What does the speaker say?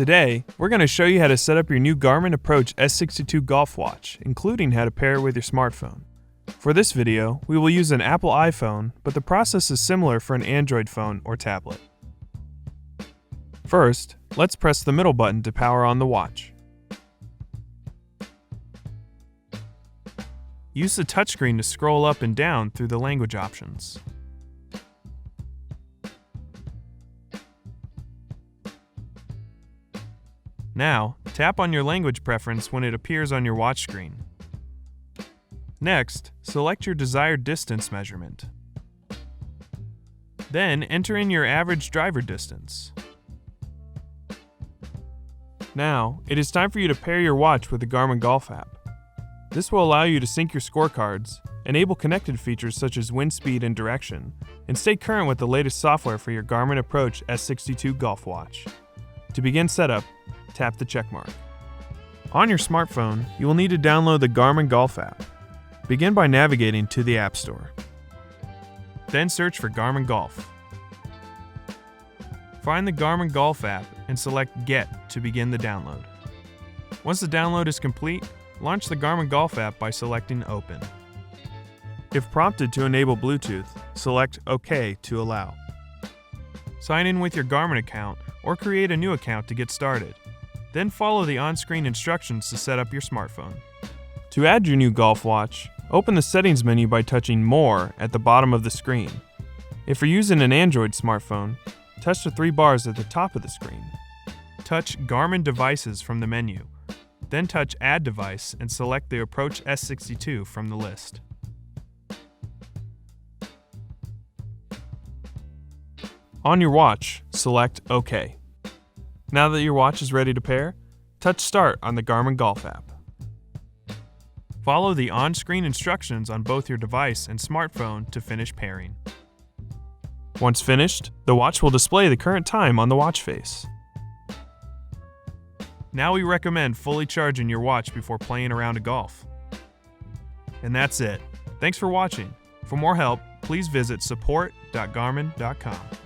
Today, we're going to show you how to set up your new Garmin Approach S62 golf watch, including how to pair it with your smartphone. For this video, we will use an Apple iPhone, but the process is similar for an Android phone or tablet. First, let's press the middle button to power on the watch. Use the touchscreen to scroll up and down through the language options. Now, tap on your language preference when it appears on your watch screen. Next, select your desired distance measurement. Then, enter in your average driver distance. Now, it is time for you to pair your watch with the Garmin Golf App. This will allow you to sync your scorecards, enable connected features such as wind speed and direction, and stay current with the latest software for your Garmin Approach S62 golf watch. To begin setup, tap the checkmark. On your smartphone, you will need to download the Garmin Golf App. Begin by navigating to the App Store. Then search for Garmin Golf. Find the Garmin Golf App and select Get to begin the download. Once the download is complete, launch the Garmin Golf App by selecting Open. If prompted to enable Bluetooth, select OK to allow. Sign in with your Garmin account or create a new account to get started. Then follow the on-screen instructions to set up your smartphone. To add your new golf watch, open the Settings menu by touching More at the bottom of the screen. If you're using an Android smartphone, touch the three bars at the top of the screen. Touch Garmin Devices from the menu. Then touch Add Device and select the Approach S62 from the list. On your watch, select OK. Now that your watch is ready to pair, touch Start on the Garmin Golf App. Follow the on-screen instructions on both your device and smartphone to finish pairing. Once finished, the watch will display the current time on the watch face. Now we recommend fully charging your watch before playing a round of golf. And that's it. Thanks for watching. For more help, please visit support.garmin.com.